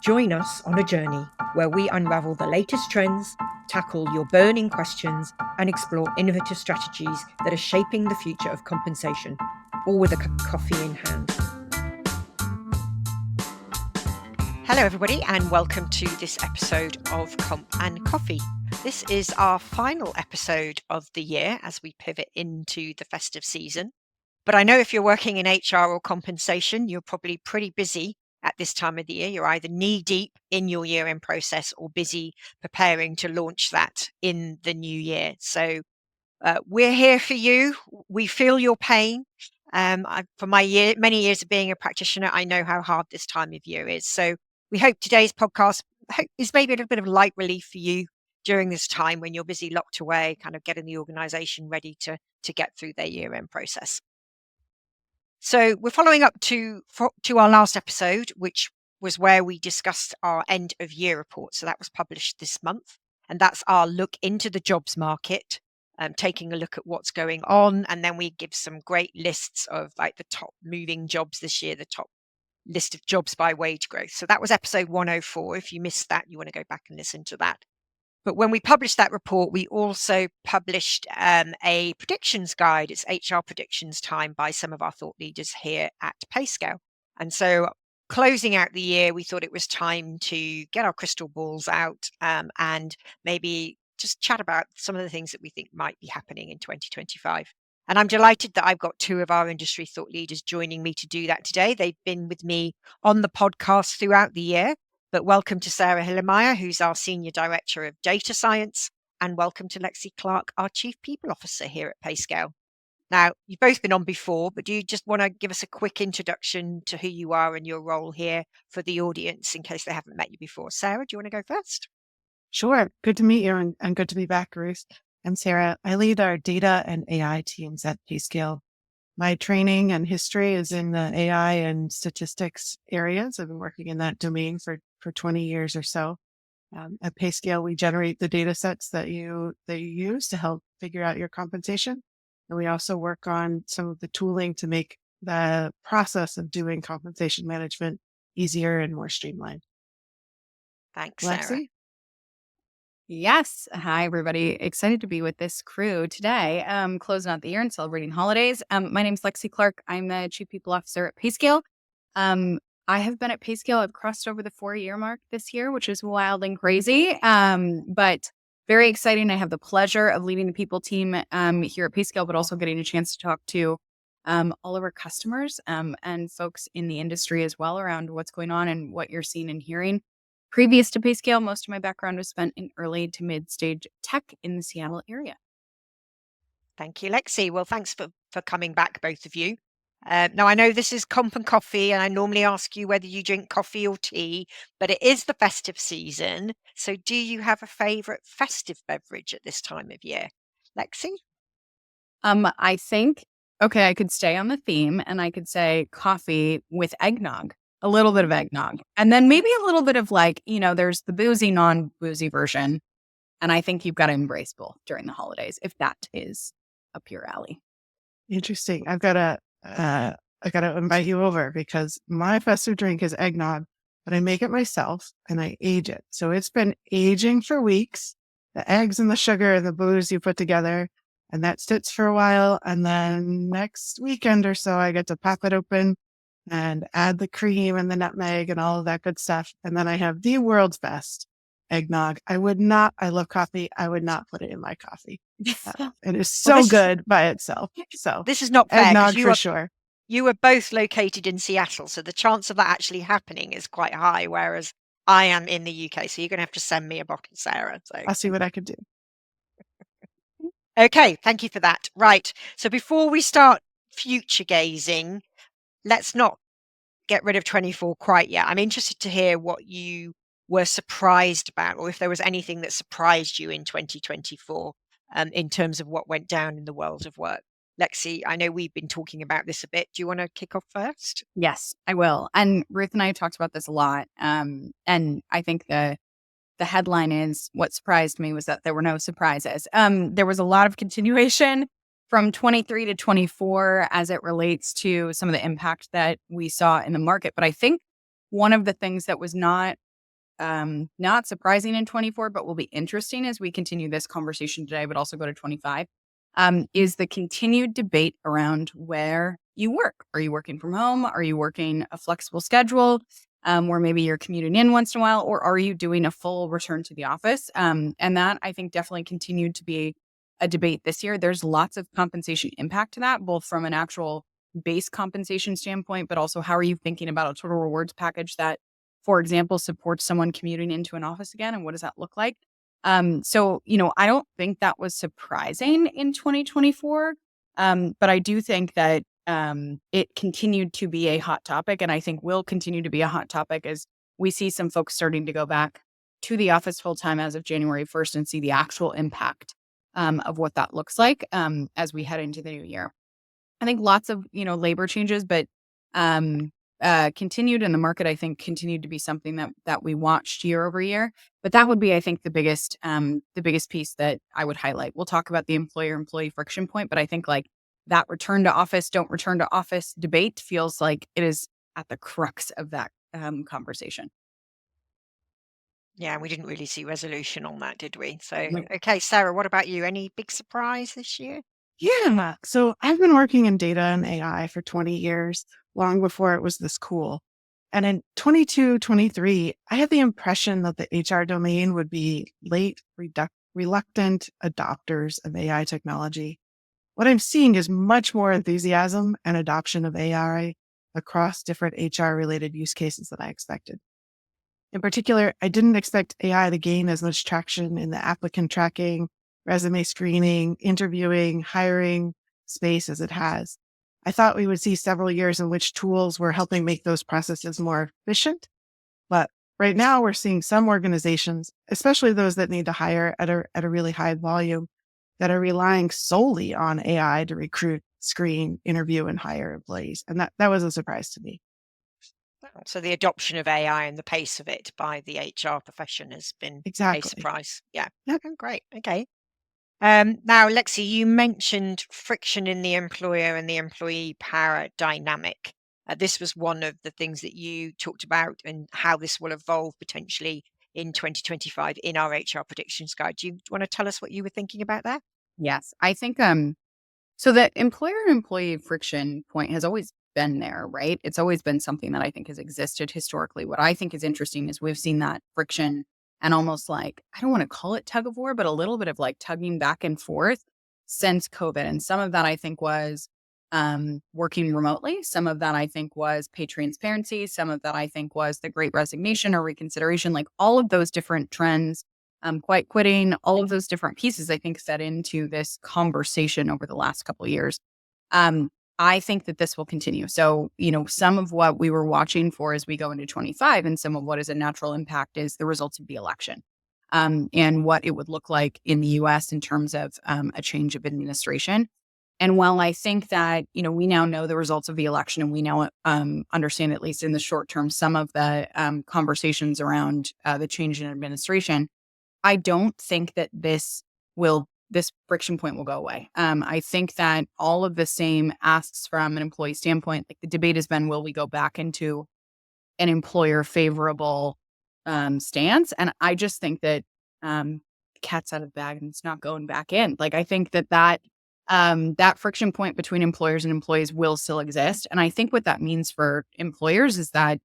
Join us on a journey where we unravel the latest trends, tackle your burning questions, and explore innovative strategies that are shaping the future of compensation, all with a cup of coffee in hand. Hello, everybody, and welcome to this episode of Comp and Coffee. This is our final episode of the year as we pivot into the festive season. But I know if you're working in HR or compensation, you're probably pretty busy at this time of the year. You're either knee deep in your year end process or busy preparing to launch that in the new year. So we're here for you. We feel your pain. For many years of being a practitioner, I know how hard this time of year is. So we hope today's podcast is maybe a little bit of light relief for you during this time when you're busy locked away, kind of getting the organization ready to get through their year end process. So we're following up to our last episode, which was where we discussed our end of year report. So that was published this month. And that's our look into the jobs market, taking a look at what's going on. And then we give some great lists of like the top moving jobs this year, the top list of jobs by wage growth. So that was episode 104. If you missed that, you want to go back and listen to that. But when we published that report, we also published a predictions guide. It's HR predictions time by some of our thought leaders here at Payscale. And so closing out the year, we thought it was time to get our crystal balls out and maybe just chat about some of the things that we think might be happening in 2025. And I'm delighted that I've got two of our industry thought leaders joining me to do that today. They've been with me on the podcast throughout the year. But welcome to Sarah Hillenmeyer, who's our Senior Director of Data Science, and welcome to Lexi Clark, our Chief People Officer here at Payscale. Now, you've both been on before, but do you just want to give us a quick introduction to who you are and your role here for the audience in case they haven't met you before? Sarah, do you want to go first? Sure. Good to meet you and good to be back, Ruth. I'm Sarah. I lead our data and AI teams at Payscale. My training and history is in the AI and statistics areas. I've been working in that domain for 20 years or so. At Payscale, we generate the data sets that you use to help figure out your compensation. And we also work on some of the tooling to make the process of doing compensation management easier and more streamlined. Thanks, Lexi? Sarah. Yes. Hi, everybody. Excited to be with this crew today, closing out the year and celebrating holidays. My name's Lexi Clark. I'm the Chief People Officer at Payscale. I have been at Payscale. I've crossed over the 4-year mark this year, which is wild and crazy, but very exciting. I have the pleasure of leading the people team here at Payscale, but also getting a chance to talk to all of our customers and folks in the industry as well around what's going on and what you're seeing and hearing. Previous to Payscale, most of my background was spent in early to mid-stage tech in the Seattle area. Thank you, Lexi. Well, thanks for coming back, both of you. Now, I know this is Comp and Coffee, and I normally ask you whether you drink coffee or tea, but it is the festive season. So do you have a favourite festive beverage at this time of year? Lexi? I think, I could stay on the theme and I could say coffee with eggnog. A little bit of eggnog. And then maybe a little bit of there's the boozy, non-boozy version. And I think you've got to embrace both during the holidays if that is up your alley. Interesting. I gotta invite you over because my festive drink is eggnog, but I make it myself and I age it. So it's been aging for weeks. The eggs and the sugar and the booze you put together, and that sits for a while. And then next weekend or so, I get to pop it open and add the cream and the nutmeg and all of that good stuff. And then I have the world's best eggnog. I love coffee. I would not put it in my coffee. It is so good by itself. So this is not fair. Eggnog for sure. You are both located in Seattle, so the chance of that actually happening is quite high, whereas I am in the UK. So you're going to have to send me a bottle, Sarah. So I'll see what I can do. Okay, thank you for that. Right. So before we start future gazing, let's not get rid of 24 quite yet. I'm interested to hear what you were surprised about, or if there was anything that surprised you in 2024 in terms of what went down in the world of work. Lexi, I know we've been talking about this a bit. Do you want to kick off first? Yes, I will. And Ruth and I talked about this a lot. And I think the headline is what surprised me was that there were no surprises. There was a lot of continuation from 23 to 24 as it relates to some of the impact that we saw in the market. But I think one of the things that was not not surprising in 24, but will be interesting as we continue this conversation today, but also go to 25, is the continued debate around where you work. Are you working from home? Are you working a flexible schedule? Where maybe you're commuting in once in a while, or are you doing a full return to the office? And that I think definitely continued to be a debate this year. There's lots of compensation impact to that, both from an actual base compensation standpoint, but also how are you thinking about a total rewards package that, for example, supports someone commuting into an office again, and what does that look like? So, I don't think that was surprising in 2024, but I do think that it continued to be a hot topic, and I think will continue to be a hot topic as we see some folks starting to go back to the office full time as of January 1st and see the actual impact of what that looks like as we head into the new year. I think lots of labor changes, but continued in the market. I think continued to be something that we watched year over year. But that would be, I think, the biggest piece that I would highlight. We'll talk about the employer-employee friction point, but I think like that return to office, don't return to office debate feels like it is at the crux of that conversation. Yeah, we didn't really see resolution on that, did we? So, Right. okay, Sarah, what about you? Any big surprise this year? Yeah. So I've been working in data and AI for 20 years, long before it was this cool. And in 22, 23, I had the impression that the HR domain would be late, reluctant adopters of AI technology. What I'm seeing is much more enthusiasm and adoption of AI across different HR related use cases than I expected. In particular, I didn't expect AI to gain as much traction in the applicant tracking, resume screening, interviewing, hiring space as it has. I thought we would see several years in which tools were helping make those processes more efficient. But right now, we're seeing some organizations, especially those that need to hire at a really high volume, that are relying solely on AI to recruit, screen, interview, and hire employees. And that was a surprise to me. So the adoption of AI and the pace of it by the HR profession has been a Exactly. surprise. Yeah. Yep. Oh, great. Okay. Now, Lexi, you mentioned friction in the employer and the employee power dynamic. This was one of the things that you talked about and how this will evolve potentially in 2025 in our HR predictions guide. Do you want to tell us what you were thinking about that? Yes, I think so the employer-employee friction point has always been there, right? It's always been something that I think has existed historically. What I think is interesting is we've seen that friction and almost like, I don't want to call it tug of war, but a little bit of like tugging back and forth since COVID. And some of that I think was working remotely. Some of that I think was pay transparency. Some of that I think was the great resignation or reconsideration, like all of those different trends, quite quitting, all of those different pieces, I think, fed into this conversation over the last couple of years. I think that this will continue. So, some of what we were watching for as we go into 25 and some of what is a natural impact is the results of the election and what it would look like in the US in terms of a change of administration. And while I think that, we now know the results of the election and we now understand, at least in the short term, some of the conversations around the change in administration, I don't think that this friction point will go away. I think that all of the same asks from an employee standpoint, like the debate has been, will we go back into an employer favorable stance? And I just think that the cat's out of the bag and it's not going back in. Like, I think that friction point between employers and employees will still exist. And I think what that means for employers is that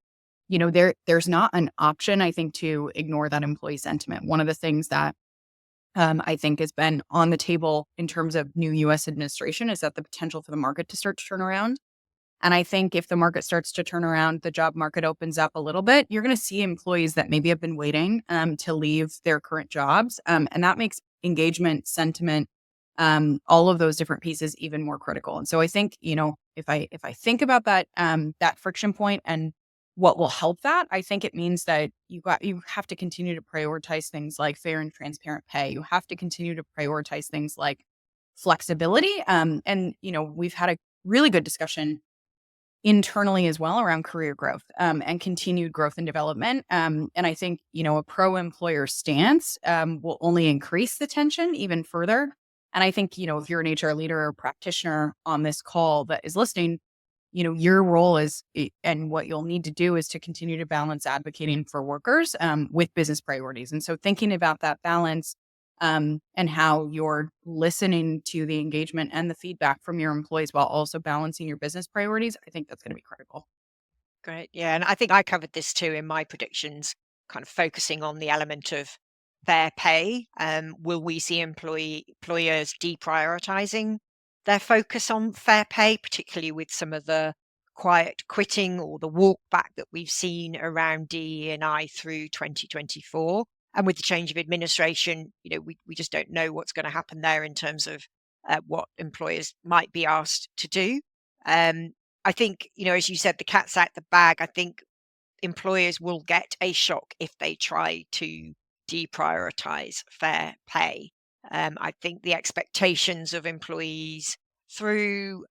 there's not an option, I think, to ignore that employee sentiment. One of the things that I think has been on the table in terms of new U.S. administration is that the potential for the market to start to turn around. And I think if the market starts to turn around, the job market opens up a little bit, you're going to see employees that maybe have been waiting to leave their current jobs. And that makes engagement, sentiment, all of those different pieces even more critical. And so I think, if I think about that, that friction point and what will help that, I think it means that you have to continue to prioritize things like fair and transparent pay. You have to continue to prioritize things like flexibility. And, we've had a really good discussion internally as well around career growth and continued growth and development. And I think, a pro-employer stance will only increase the tension even further. And I think, if you're an HR leader or practitioner on this call that is listening, your role is, and what you'll need to do is to continue to balance advocating for workers with business priorities. And so thinking about that balance and how you're listening to the engagement and the feedback from your employees while also balancing your business priorities, I think that's going to be critical. Great. Yeah. And I think I covered this too in my predictions, kind of focusing on the element of fair pay. Will we see employers deprioritizing their focus on fair pay, particularly with some of the quiet quitting or the walk back that we've seen around DE&I through 2024? And with the change of administration, we just don't know what's going to happen there in terms of what employers might be asked to do. I think, as you said, the cat's out the bag. I think employers will get a shock if they try to deprioritize fair pay. I think the expectations of employees through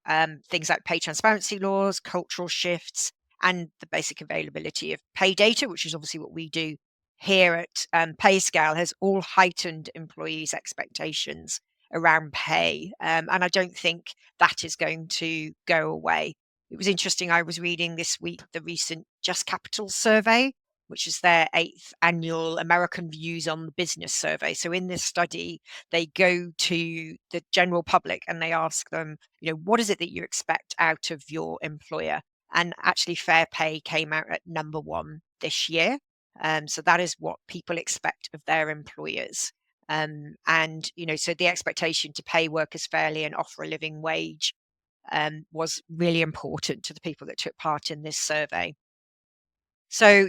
things like pay transparency laws, cultural shifts, and the basic availability of pay data, which is obviously what we do here at Payscale, has all heightened employees' expectations around pay. And I don't think that is going to go away. It was interesting. I was reading this week the recent Just Capital survey, which is their 8th annual American Views on the Business survey. So in this study, they go to the general public and they ask them, what is it that you expect out of your employer? And actually, fair pay came out at number 1 this year. So that is what people expect of their employers. And, so the expectation to pay workers fairly and offer a living wage was really important to the people that took part in this survey. So,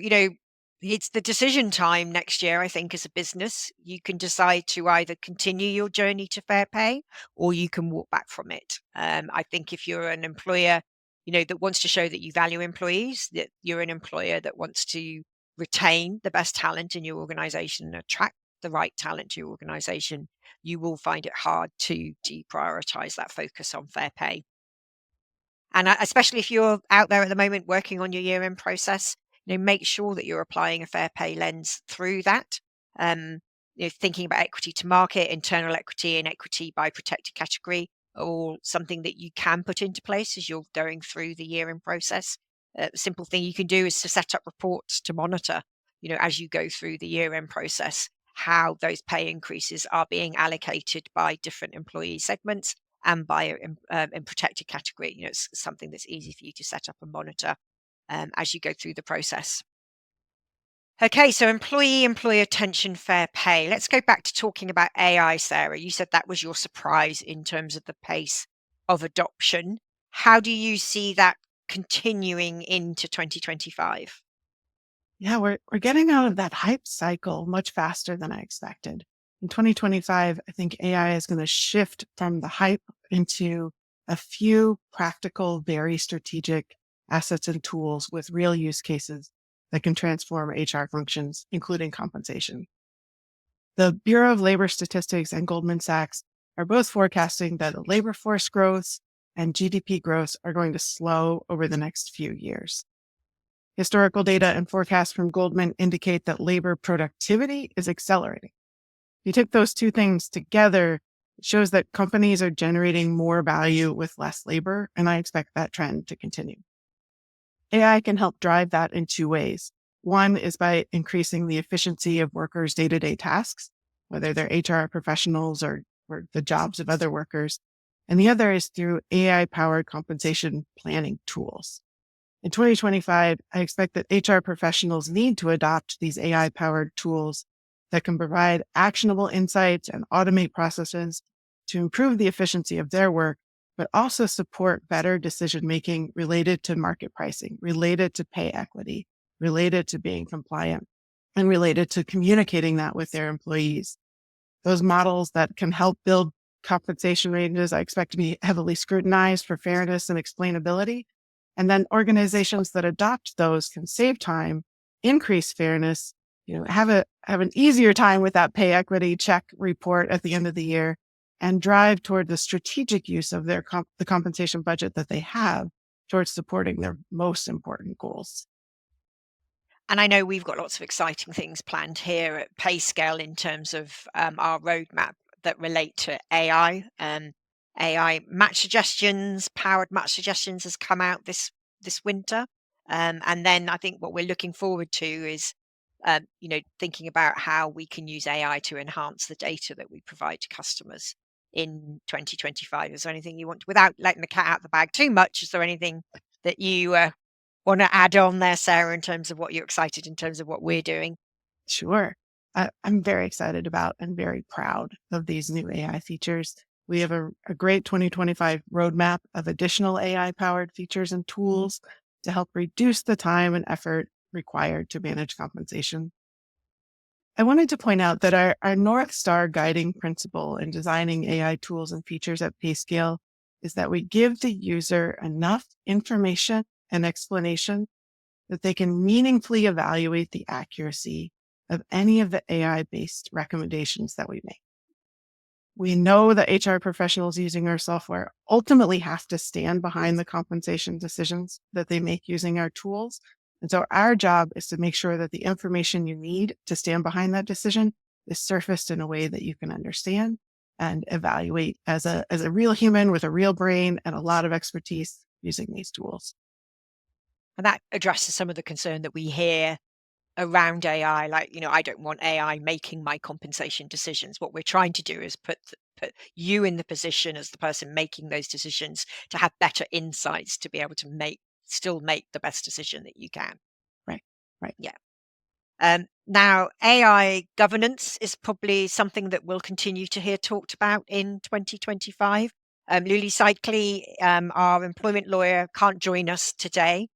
it's the decision time next year, I think, as a business. You can decide to either continue your journey to fair pay or you can walk back from it. I think if you're an employer, that wants to show that you value employees, that you're an employer that wants to retain the best talent in your organization and attract the right talent to your organization, you will find it hard to deprioritize that focus on fair pay. And especially if you're out there at the moment working on your year-end process, make sure that you're applying a fair pay lens through that. Thinking about equity to market, internal equity, and equity by protected category, or something that you can put into place as you're going through the year-end process. A simple thing you can do is to set up reports to monitor, as you go through the year-end process, how those pay increases are being allocated by different employee segments and by in protected category. It's something that's easy for you to set up and monitor as you go through the process. Okay, so employer tension, fair pay. Let's go back to talking about AI, Sarah. You said that was your surprise in terms of the pace of adoption. How do you see that continuing into 2025? Yeah, we're getting out of that hype cycle much faster than I expected. In 2025, I think AI is going to shift from the hype into a few practical, very strategic assets and tools with real use cases that can transform HR functions, including compensation. The Bureau of Labor Statistics and Goldman Sachs are both forecasting that labor force growth and GDP growth are going to slow over the next few years. Historical data and forecasts from Goldman indicate that labor productivity is accelerating. If you take those two things together, it shows that companies are generating more value with less labor, and I expect that trend to continue. AI can help drive that in two ways. One is by increasing the efficiency of workers' day-to-day tasks, whether they're HR professionals or the jobs of other workers. And the other is through AI-powered compensation planning tools. In 2025, I expect that HR professionals need to adopt these AI-powered tools that can provide actionable insights and automate processes to improve the efficiency of their work, but also support better decision-making related to market pricing, related to pay equity, related to being compliant, and related to communicating that with their employees. Those models that can help build compensation ranges, I expect to be heavily scrutinized for fairness and explainability. And then organizations that adopt those can save time, increase fairness, have an easier time with that pay equity check report at the end of the year, and drive toward the strategic use of the compensation budget that they have towards supporting their most important goals. And I know we've got lots of exciting things planned here at Payscale in terms of our roadmap that relate to AI. AI match suggestions, powered match suggestions has come out this winter. And then I think what we're looking forward to is, thinking about how we can use AI to enhance the data that we provide to customers in 2025. Is there anything you want, without letting the cat out the bag too much, is there anything that you want to add on there, Sarah, in terms of what you're excited, in terms of what we're doing? Sure. I'm very excited about and very proud of these new AI features. We have a great 2025 roadmap of additional AI powered features and tools to help reduce the time and effort required to manage compensation. I wanted to point out that our North Star guiding principle in designing AI tools and features at Payscale is that we give the user enough information and explanation that they can meaningfully evaluate the accuracy of any of the AI-based recommendations that we make. We know that HR professionals using our software ultimately have to stand behind the compensation decisions that they make using our tools. And so our job is to make sure that the information you need to stand behind that decision is surfaced in a way that you can understand and evaluate as a real human with a real brain and a lot of expertise using these tools. And that addresses some of the concern that we hear around AI. Like, I don't want AI making my compensation decisions. What we're trying to do is put you in the position as the person making those decisions to have better insights to be able to still make the best decision that you can. Right. Yeah. Now, AI governance is probably something that we'll continue to hear talked about in 2025. Luli Seidley, our employment lawyer, can't join us today.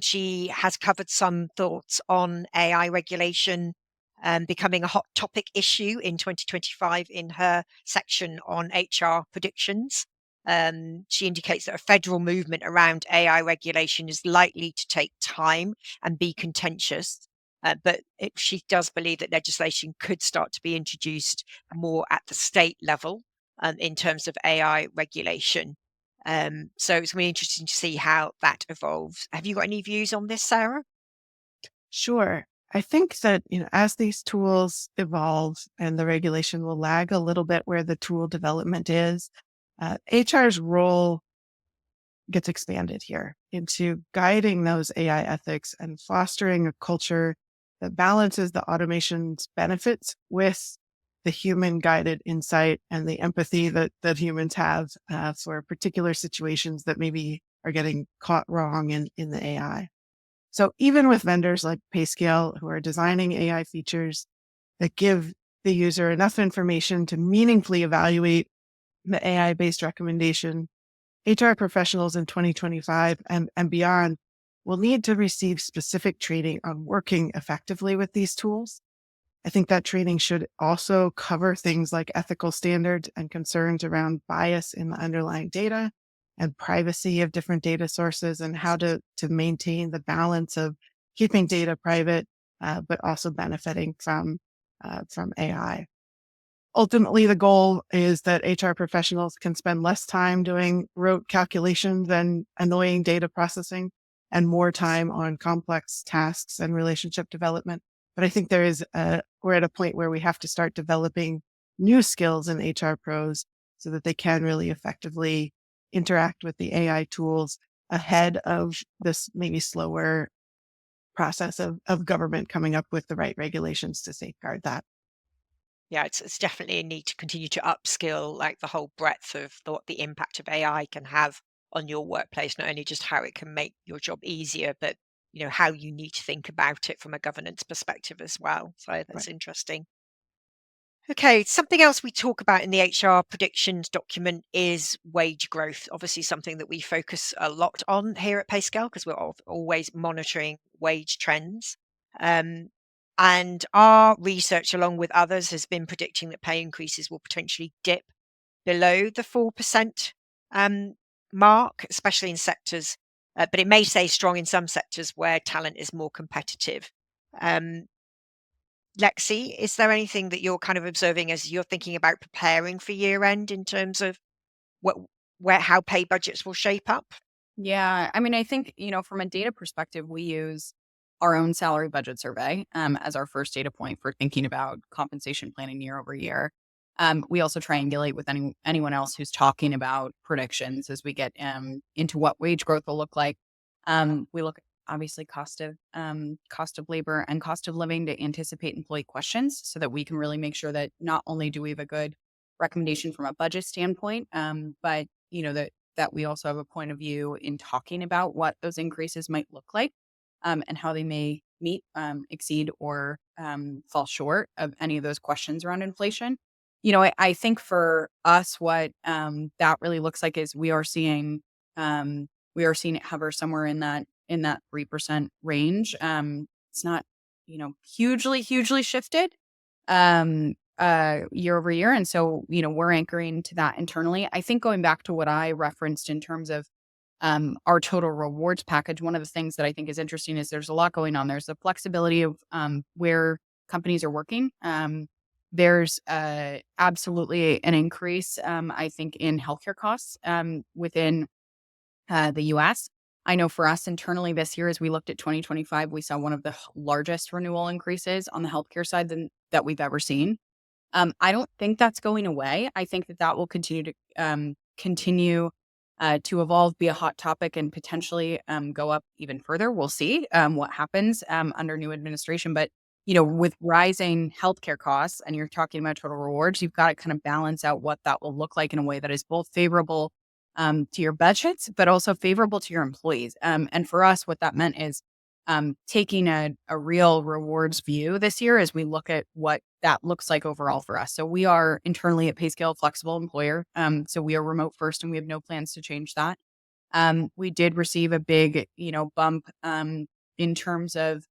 She has covered some thoughts on AI regulation becoming a hot topic issue in 2025 in her section on HR predictions. She indicates that a federal movement around AI regulation is likely to take time and be contentious. But she does believe that legislation could start to be introduced more at the state level in terms of AI regulation. So it's really interesting to see how that evolves. Have you got any views on this, Sarah? Sure. I think that, as these tools evolve and the regulation will lag a little bit where the tool development is, HR's role gets expanded here into guiding those AI ethics and fostering a culture that balances the automation's benefits with the human guided insight and the empathy that humans have for particular situations that maybe are getting caught wrong in the AI. So even with vendors like Payscale, who are designing AI features that give the user enough information to meaningfully evaluate the AI-based recommendation, HR professionals in 2025 and beyond will need to receive specific training on working effectively with these tools. I think that training should also cover things like ethical standards and concerns around bias in the underlying data and privacy of different data sources, and how to maintain the balance of keeping data private, but also benefiting from AI. Ultimately, the goal is that HR professionals can spend less time doing rote calculations and annoying data processing and more time on complex tasks and relationship development. But I think we're at a point where we have to start developing new skills in HR pros so that they can really effectively interact with the AI tools ahead of this maybe slower process of government coming up with the right regulations to safeguard that. Yeah, it's definitely a need to continue to upskill, like the whole breadth of what the impact of AI can have on your workplace, not only just how it can make your job easier, but how you need to think about it from a governance perspective as well. So that's Right. interesting. Okay, something else we talk about in the HR predictions document is wage growth. Obviously, something that we focus a lot on here at Payscale because we're always monitoring wage trends. And our research, along with others, has been predicting that pay increases will potentially dip below the 4% mark, especially in sectors, but it may stay strong in some sectors where talent is more competitive. Lexi, is there anything that you're kind of observing as you're thinking about preparing for year end in terms of how pay budgets will shape up? Yeah. I mean, I think, from a data perspective, we use our own salary budget survey as our first data point for thinking about compensation planning year over year. We also triangulate with anyone else who's talking about predictions as we get into what wage growth will look like. We look at obviously cost of labor and cost of living to anticipate employee questions so that we can really make sure that not only do we have a good recommendation from a budget standpoint, but that we also have a point of view in talking about what those increases might look like, and how they may meet, exceed, or fall short of any of those questions around inflation. I think for us, what that really looks like is we are seeing it hover somewhere in that 3% range. It's not hugely shifted year over year, and so we're anchoring to that internally. I think going back to what I referenced in terms of our total rewards package, one of the things that I think is interesting is there's a lot going on. There's the flexibility of where companies are working. There's absolutely an increase, I think, in healthcare costs within the US. I know for us internally this year, as we looked at 2025, we saw one of the largest renewal increases on the healthcare side that we've ever seen. I don't think that's going away. I think that will continue to evolve, be a hot topic, and potentially go up even further. We'll see what happens under new administration. But with rising healthcare costs, and you're talking about total rewards, you've got to kind of balance out what that will look like in a way that is both favorable to your budgets, but also favorable to your employees. And for us, what that meant is taking a real rewards view this year as we look at what that looks like overall for us. So we are internally at Payscale a flexible employer. So we are remote first, and we have no plans to change that. We did receive a big, bump in terms of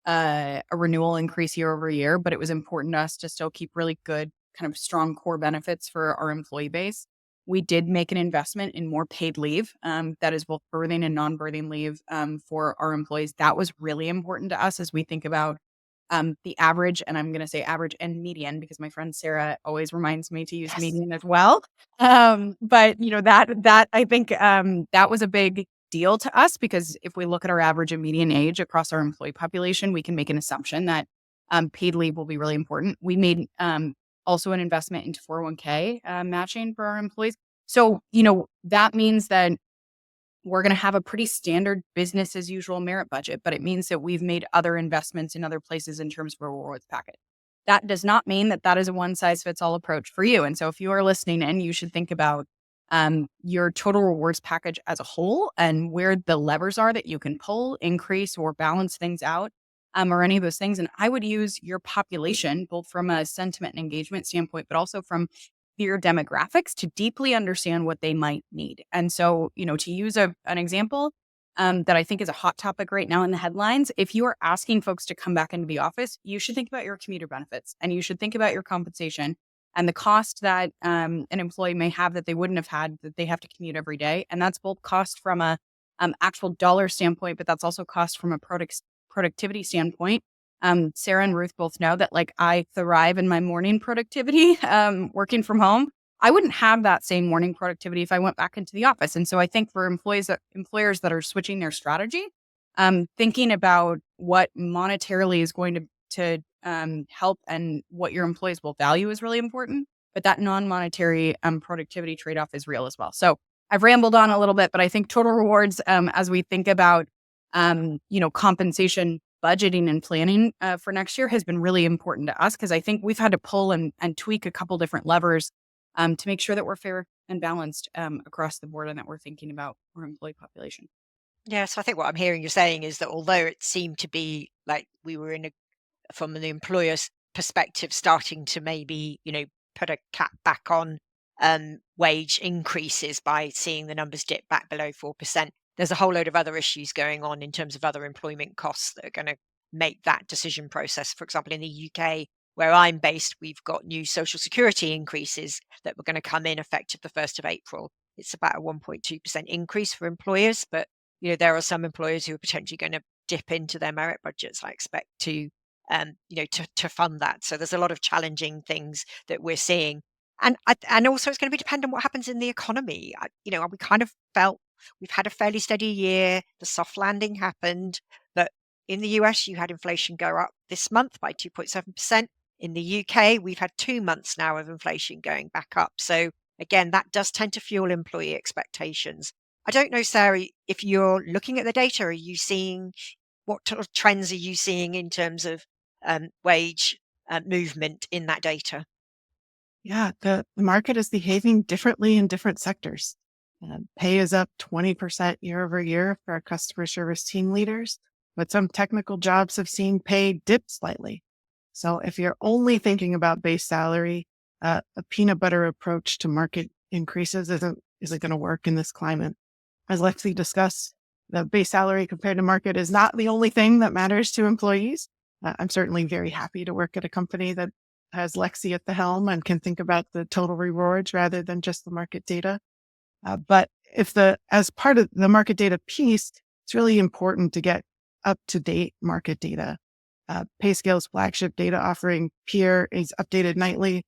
a renewal increase year over year, but it was important to us to still keep really good, kind of strong core benefits for our employee base. We did make an investment in more paid leave, that is both birthing and non-birthing leave for our employees. That was really important to us as we think about the average, and I'm going to say average and median because my friend Sarah always reminds me to use Yes. median as well. But that I think that was a big deal to us because if we look at our average and median age across our employee population, we can make an assumption that paid leave will be really important. We made also an investment into 401k matching for our employees. So, that means that we're going to have a pretty standard business as usual merit budget, but it means that we've made other investments in other places in terms of a rewards packet. That does not mean that is a one size fits all approach for you. And so if you are listening in, you should think about your total rewards package as a whole and where the levers are that you can pull, increase, or balance things out, or any of those things. And I would use your population, both from a sentiment and engagement standpoint, but also from your demographics to deeply understand what they might need. And so, to use an example that I think is a hot topic right now in the headlines, if you are asking folks to come back into the office, you should think about your commuter benefits and you should think about your compensation and the cost that an employee may have that they wouldn't have had that they have to commute every day. And that's both cost from a actual dollar standpoint, but that's also cost from a productivity standpoint. Sarah and Ruth both know that I thrive in my morning productivity, working from home. I wouldn't have that same morning productivity if I went back into the office. And so I think for employers that are switching their strategy, thinking about what monetarily is going to help and what your employees will value is really important. But that non-monetary productivity trade-off is real as well. So I've rambled on a little bit, but I think total rewards, as we think about compensation budgeting and planning for next year has been really important to us because I think we've had to pull and tweak a couple different levers to make sure that we're fair and balanced across the board and that we're thinking about our employee population. Yeah, so I think what I'm hearing you saying is that although it seemed to be like we were from the employer's perspective, starting to maybe, put a cap back on wage increases by seeing the numbers dip back below 4%. There's a whole load of other issues going on in terms of other employment costs that are going to make that decision process. For example, in the UK, where I'm based, we've got new social security increases that were going to come in effective the 1st of April. It's about a 1.2% increase for employers, but there are some employers who are potentially going to dip into their merit budgets, I expect, to fund that. So there's a lot of challenging things that we're seeing. And also it's going to be dependent on what happens in the economy. We kind of felt we've had a fairly steady year. The soft landing happened, but in the US, you had inflation go up this month by 2.7%. In the UK, we've had 2 months now of inflation going back up. So again, that does tend to fuel employee expectations. I don't know, Sarah, if you're looking at the data, are you seeing what sort of trends are you seeing in terms of wage movement in that data? Yeah, the market is behaving differently in different sectors. Pay is up 20% year over year for our customer service team leaders, but some technical jobs have seen pay dip slightly. So if you're only thinking about base salary, a peanut butter approach to market increases isn't going to work in this climate. As Lexi discussed, the base salary compared to market is not the only thing that matters to employees. I'm certainly very happy to work at a company that has Lexi at the helm and can think about the total rewards rather than just the market data. But as part of the market data piece, it's really important to get up to date market data. Payscale's flagship data offering Peer is updated nightly.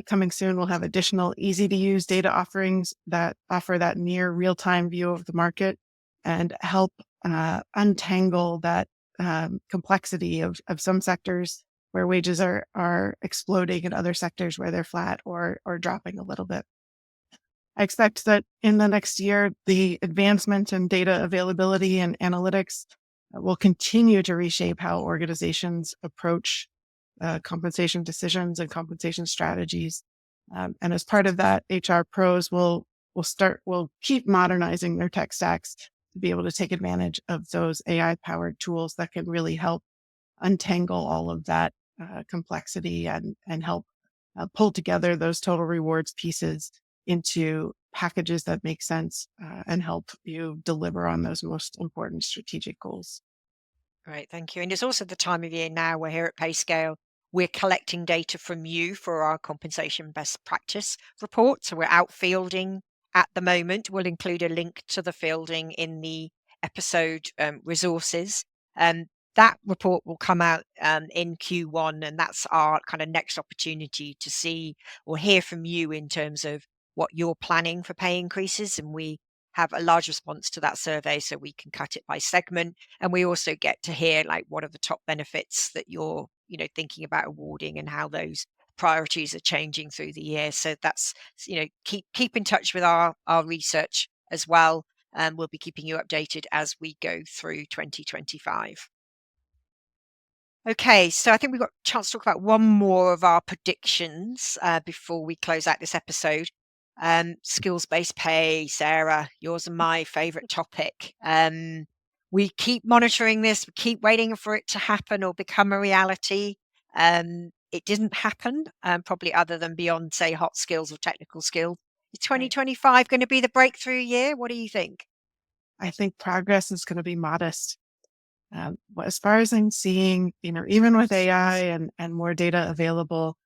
Coming soon, we'll have additional easy to use data offerings that offer that near real time view of the market and help untangle that complexity of some sectors where wages are exploding and other sectors where they're flat or dropping a little bit. I expect that in the next year, the advancement in data availability and analytics will continue to reshape how organizations approach compensation decisions and compensation strategies. And as part of that, HR pros will keep modernizing their tech stacks to be able to take advantage of those AI powered tools that can really help untangle all of that complexity and help pull together those total rewards pieces into packages that make sense and help you deliver on those most important strategic goals. Great, thank you. And it's also the time of year now where here at Payscale, we're collecting data from you for our compensation best practice report. So we're out fielding at the moment. We'll include a link to the fielding in the episode resources. That report will come out in Q1, and that's our kind of next opportunity to see or hear from you in terms of what you're planning for pay increases. And we have a large response to that survey, so we can cut it by segment. And we also get to hear like what are the top benefits that you're thinking about awarding and how those priorities are changing through the year. So that's keep in touch with our research as well, and we'll be keeping you updated as we go through 2025. Okay, so I think we've got a chance to talk about one more of our predictions before we close out this episode. Skills-based pay, Sarah, yours and my favorite topic. We keep monitoring this, we keep waiting for it to happen or become a reality. It didn't happen, probably other than beyond, say, hot skills or technical skills. Is 2025 going to be the breakthrough year? What do you think? I think progress is going to be modest. As far as I'm seeing, even with AI and more data available,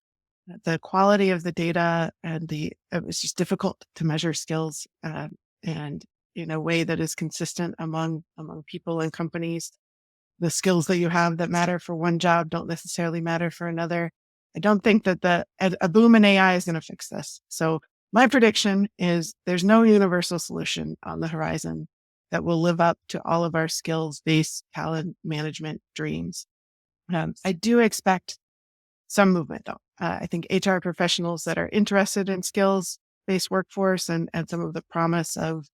the quality of the data and it was just difficult to measure skills and in a way that is consistent among people and companies. The skills that you have that matter for one job don't necessarily matter for another. I don't think that a boom in AI is going to fix this. So my prediction is there's no universal solution on the horizon that will live up to all of our skills-based talent management dreams. I do expect some movement, though. I think HR professionals that are interested in skills-based workforce and some of the promise of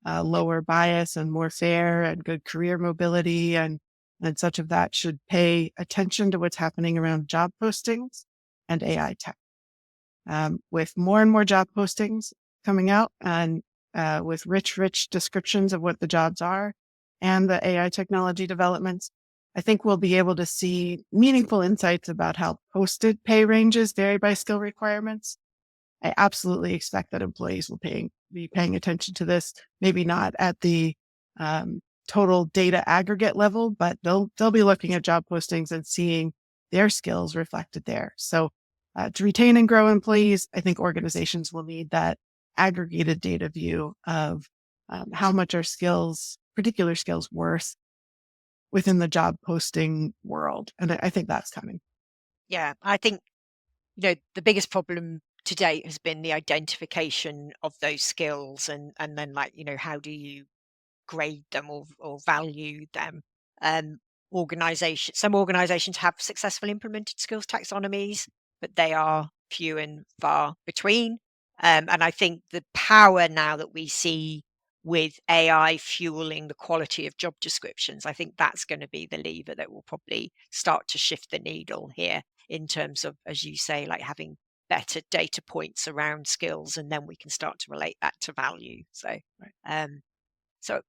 lower bias and more fair and good career mobility and such of that should pay attention to what's happening around job postings and AI tech. With more and more job postings coming out and with rich descriptions of what the jobs are and the AI technology developments, I think we'll be able to see meaningful insights about how posted pay ranges vary by skill requirements. I absolutely expect that employees will be paying attention to this, maybe not at the total data aggregate level, but they'll be looking at job postings and seeing their skills reflected there. So to retain and grow employees, I think organizations will need that aggregated data view of how much are particular skills worth within the job posting world. And I think that's coming. Yeah, I think, the biggest problem to date has been the identification of those skills and then how do you grade them or value them? some organizations have successfully implemented skills taxonomies, but they are few and far between. And I think the power now that we see with AI fueling the quality of job descriptions, I think that's going to be the lever that will probably start to shift the needle here in terms of, as you say, like having better data points around skills, and then we can start to relate that to value. So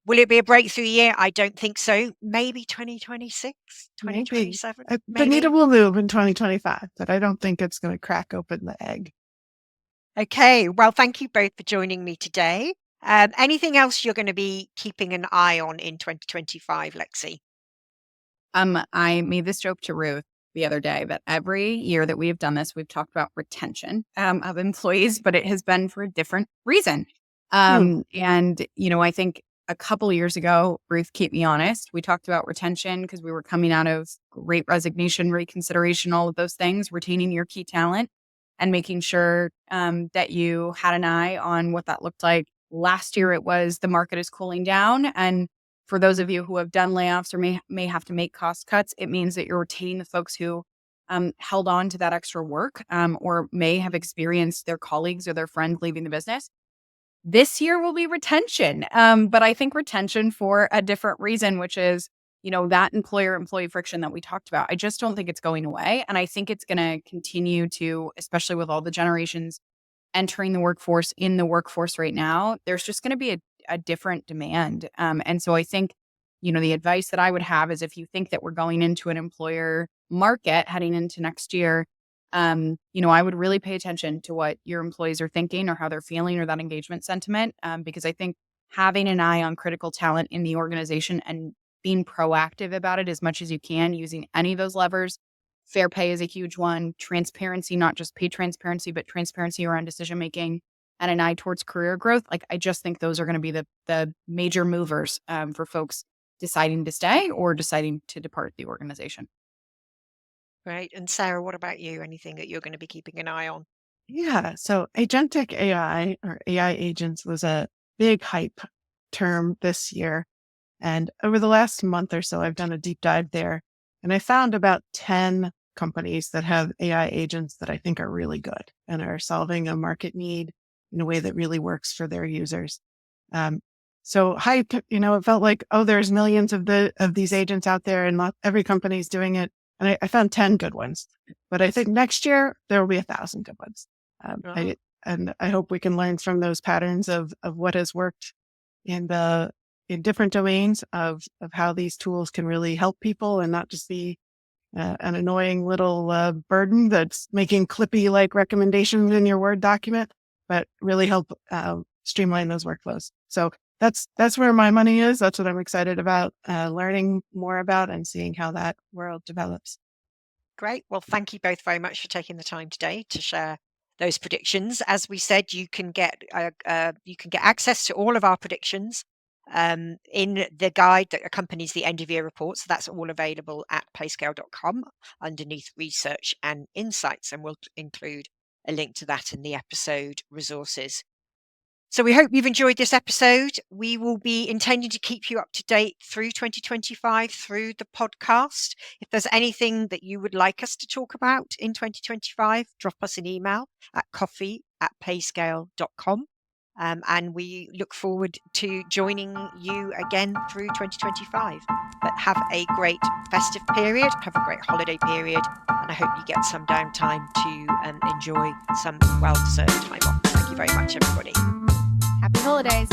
will it be a breakthrough year? I don't think so. Maybe 2026, Maybe. 2027. Benita will move in 2025, but I don't think it's going to crack open the egg. Okay. Well, thank you both for joining me today. Anything else you're going to be keeping an eye on in 2025, Lexi? I made this joke to Ruth the other day that every year that we have done this, we've talked about retention of employees, but it has been for a different reason. And, I think a couple of years ago, Ruth, keep me honest, we talked about retention because we were coming out of Great Resignation, reconsideration, all of those things, retaining your key talent and making sure that you had an eye on what that looked like. Last year, it was the market is cooling down. And for those of you who have done layoffs or may have to make cost cuts, it means that you're retaining the folks who held on to that extra work or may have experienced their colleagues or their friends leaving the business. This year will be retention, but I think retention for a different reason, which is, that employer-employee friction that we talked about. I just don't think it's going away. And I think it's going to continue to, especially with all the generations entering the workforce in the workforce right now, there's just going to be a different demand. And so I think, the advice that I would have is if you think that we're going into an employer market heading into next year, I would really pay attention to what your employees are thinking or how they're feeling or that engagement sentiment, because I think having an eye on critical talent in the organization and being proactive about it as much as you can, using any of those levers. Fair pay is a huge one. Transparency, not just pay transparency, but transparency around decision making and an eye towards career growth. Like, I just think those are going to be the major movers for folks deciding to stay or deciding to depart the organization. Right. And Sarah, what about you? Anything that you're going to be keeping an eye on? Yeah. So agentic AI or AI agents was a big hype term this year. And over the last month or so, I've done a deep dive there. And I found about 10 companies that have AI agents that I think are really good and are solving a market need in a way that really works for their users. So hype, it felt like, there's millions of these agents out there and not every company's doing it. And I found 10 good ones, but I think next year there will be 1,000 good ones. I hope we can learn from those patterns of what has worked in different domains of how these tools can really help people and not just be an annoying little burden that's making clippy like recommendations in your Word document, but really help streamline those workflows. So that's where my money is. That's what I'm excited about learning more about and seeing how that world develops. Great. Well, thank you both very much for taking the time today to share those predictions. As we said, you can get access to all of our predictions in the guide that accompanies the end of year report. So that's all available at payscale.com underneath research and insights. And we'll include a link to that in the episode resources. So we hope you've enjoyed this episode. We will be intending to keep you up to date through 2025 through the podcast. If there's anything that you would like us to talk about in 2025, drop us an email at coffee@payscale.com. And we look forward to joining you again through 2025. But have a great festive period, have a great holiday period, and I hope you get some downtime to enjoy some well-deserved time off. Thank you very much, everybody. Happy holidays.